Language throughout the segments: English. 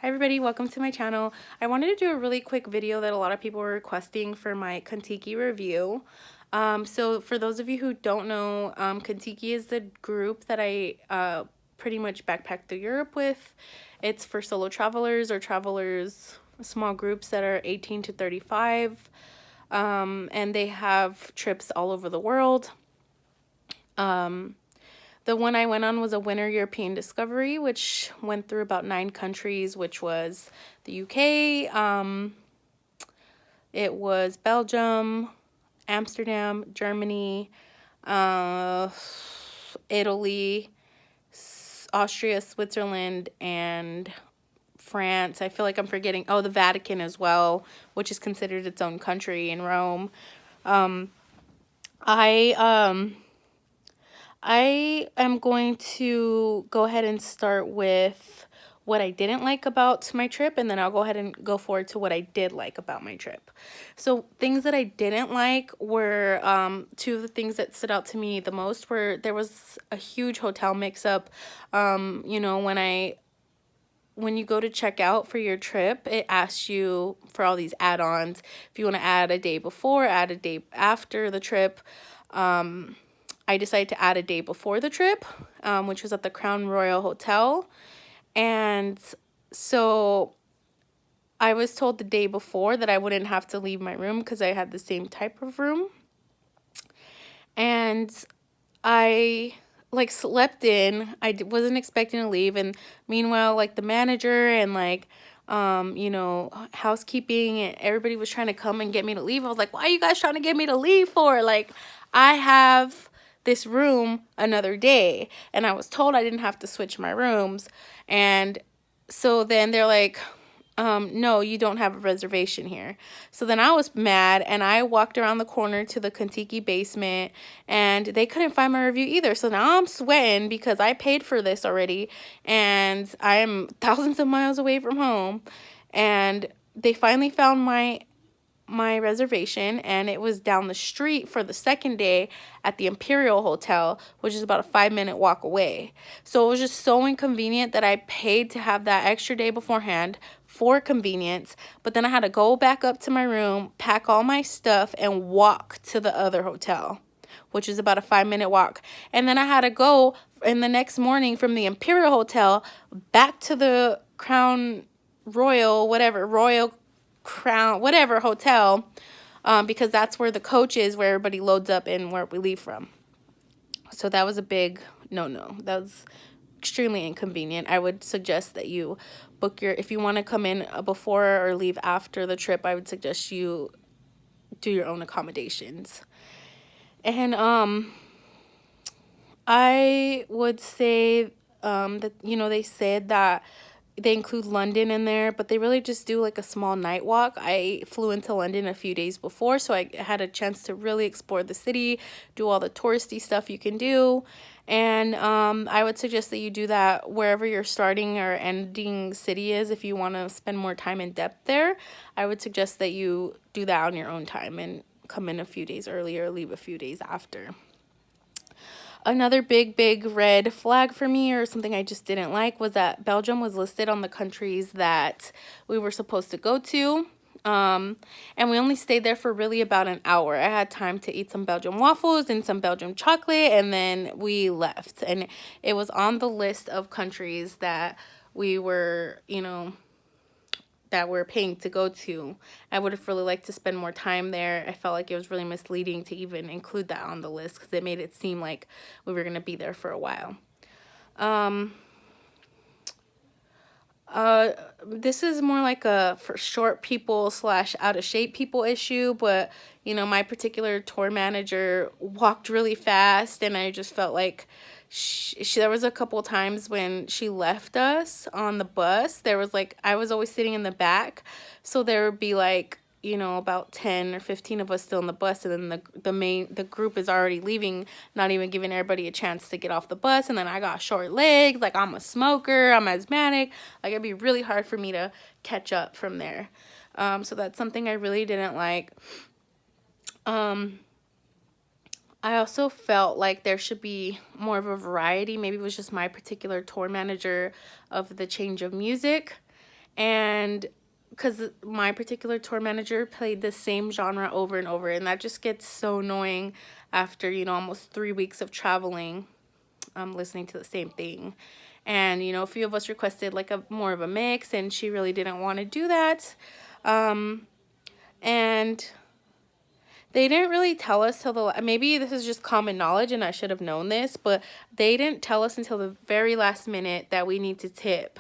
Hi everybody, welcome to my channel. I wanted to do a really quick video that a lot of people were requesting for my Contiki review. So for those of you who don't know, Contiki is the group that I pretty much backpacked through Europe with. It's for solo travelers or travelers, small groups that are 18 to 35. And they have trips all over the world. The one I went on was a Winter European Discovery, which went through about 9 countries, which was the UK, it was Belgium, Amsterdam, Germany, Italy, Austria, Switzerland, and France. I feel like I'm forgetting, the Vatican as well, which is considered its own country in Rome. I am going to go ahead and start with what I didn't like about my trip, and then I'll go ahead and go forward to what I did like about my trip. So things that I didn't like were, two of the things that stood out to me the most were there was a huge hotel mix-up. You know, when you go to check out for your trip, it asks you for all these add-ons. If you want to add a day before, add a day after the trip. I decided to add a day before the trip, which was at the Crown Royal Hotel. And so I was told the day before that I wouldn't have to leave my room because I had the same type of room. And I slept in. Wasn't expecting to leave. And meanwhile, the manager and you know, housekeeping and everybody was trying to come and get me to leave. I was like, why are you guys trying to get me to leave for? I have this room another day, and I was told I didn't have to switch my rooms. And so then they're like, no, you don't have a reservation here. So then I was mad, and I walked around the corner to the Contiki basement, and they couldn't find my review either. So now I'm sweating because I paid for this already, and I'm thousands of miles away from home. And they finally found my reservation, and it was down the street for the second day at the Imperial Hotel, which is about a 5-minute walk away. So it was just so inconvenient that I paid to have that extra day beforehand for convenience, but then I had to go back up to my room, pack all my stuff, and walk to the other hotel, which is about a 5-minute walk. And then I had to go in the next morning from the Imperial Hotel back to the Crown Royal, Royal Crown, whatever hotel, because that's where the coach is, where everybody loads up and where we leave from. So that was a big no-no. That was extremely inconvenient. I would suggest that you book if you want to come in before or leave after the trip, I would suggest you do your own accommodations. And I would say that, you know, they said that they include London in there, but they really just do a small night walk. I flew into London a few days before, so I had a chance to really explore the city, do all the touristy stuff you can do. And I would suggest that you do that wherever your starting or ending city is. If you want to spend more time in depth there, I would suggest that you do that on your own time and come in a few days earlier, leave a few days after. Another big red flag for me, or something I just didn't like, was that Belgium was listed on the countries that we were supposed to go to. And we only stayed there for really about an hour. I had time to eat some Belgian waffles and some Belgian chocolate, and then we left. And it was on the list of countries that we were, you know, that we're paying to go to. I would have really liked to spend more time there. I felt like it was really misleading to even include that on the list because it made it seem like we were going to be there for a while. This is more like a for short people / out of shape people issue, but you know, my particular tour manager walked really fast, and I just felt like there was a couple times when she left us on the bus. There was I was always sitting in the back, so there would be you know, about 10 or 15 of us still in the bus, and then the group is already leaving, not even giving everybody a chance to get off the bus. And then I got short legs, I'm a smoker, I'm asthmatic, it'd be really hard for me to catch up from there. So that's something I really didn't like. I also felt like there should be more of a variety. Maybe it was just my particular tour manager of the change of music. And because my particular tour manager played the same genre over and over, and that just gets so annoying after, you know, almost 3 weeks of traveling, listening to the same thing. And, you know, a few of us requested like a more of a mix, and she really didn't want to do that. And they didn't really tell us till the, maybe this is just common knowledge and I should have known this, but they didn't tell us until the very last minute that we need to tip.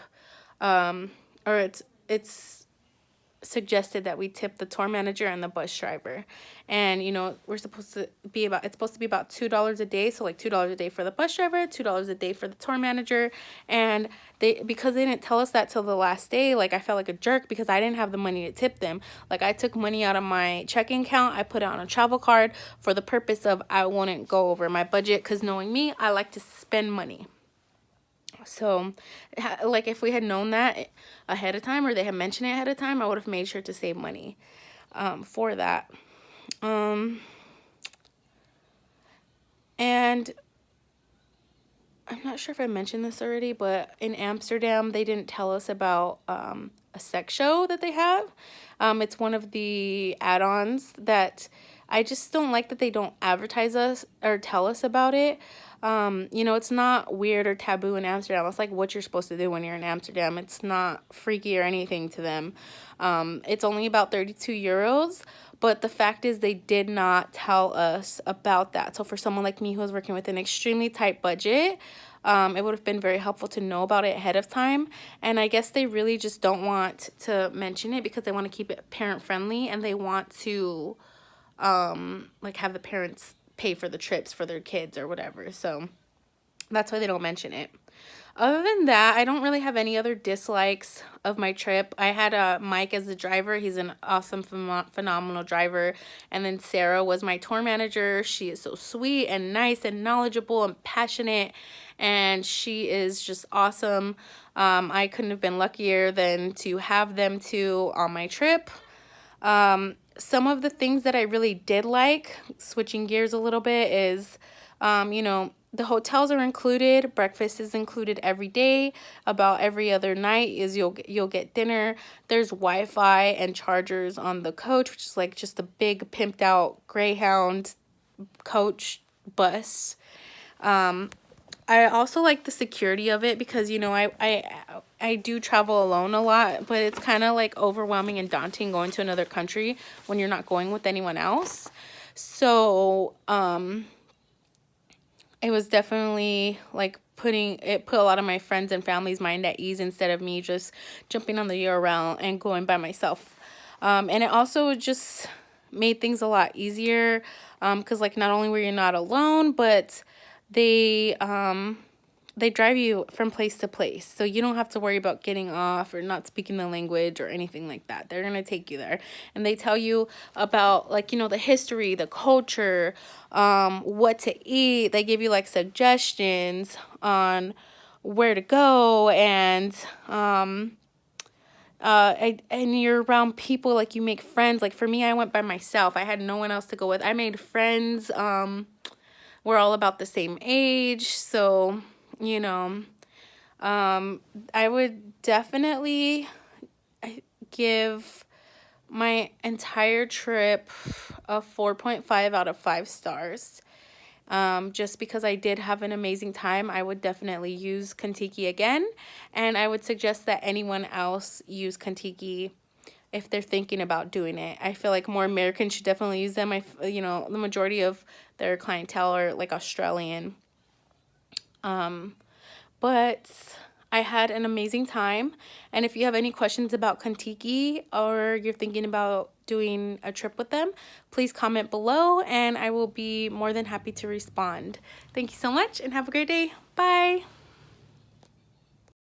Or it's suggested that we tip the tour manager and the bus driver. And, you know, it's supposed to be about $2 a day. So like $2 a day for the bus driver, $2 a day for the tour manager. And because they didn't tell us that till the last day, like I felt like a jerk because I didn't have the money to tip them. Like I took money out of my checking account, I put it on a travel card for the purpose of I wouldn't go over my budget, because knowing me, I like to spend money. So, like, if we had known that ahead of time, or they had mentioned it ahead of time, I would have made sure to save money for that. And I'm not sure if I mentioned this already, but in Amsterdam, they didn't tell us about a sex show that they have. It's one of the add-ons that I just don't like, that they don't advertise us or tell us about it. You know, it's not weird or taboo in Amsterdam. It's like what you're supposed to do when you're in Amsterdam. It's not freaky or anything to them. It's only about 32 euros. But the fact is, they did not tell us about that. So for someone like me who was working with an extremely tight budget, it would have been very helpful to know about it ahead of time. And I guess they really just don't want to mention it because they want to keep it parent friendly, and they want to like have the parents pay for the trips for their kids or whatever. So that's why they don't mention it. Other than that, I don't really have any other dislikes of my trip. I had Mike as the driver. He's an awesome, phenomenal driver. And then Sarah was my tour manager. She is so sweet and nice and knowledgeable and passionate. And she is just awesome. I couldn't have been luckier than to have them two on my trip. Some of the things that I really did like, switching gears a little bit, is, you know, the hotels are included. Breakfast is included every day. About every other night is you'll get dinner. There's Wi-Fi and chargers on the coach, which is like just a big pimped out Greyhound coach bus. I also like the security of it because, you know, I do travel alone a lot, but it's kind of like overwhelming and daunting going to another country when you're not going with anyone else. So, it was definitely like put a lot of my friends and family's mind at ease instead of me just jumping on the URL and going by myself. And it also just made things a lot easier, because like not only were you not alone, but they drive you from place to place. So you don't have to worry about getting off or not speaking the language or anything like that. They're going to take you there. And they tell you about, like, you know, the history, the culture, what to eat. They give you like suggestions on where to go, and and you're around people, like you make friends. Like for me, I went by myself. I had no one else to go with. I made friends. We're all about the same age, so, you know, I would definitely give my entire trip a 4.5 out of 5 stars. Just because I did have an amazing time. I would definitely use Contiki again, and I would suggest that anyone else use Contiki if they're thinking about doing it. I feel like more Americans should definitely use them. You know, the majority of their clientele are like Australian. But I had an amazing time. And if you have any questions about Contiki, or you're thinking about doing a trip with them, please comment below and I will be more than happy to respond. Thank you so much and have a great day. Bye.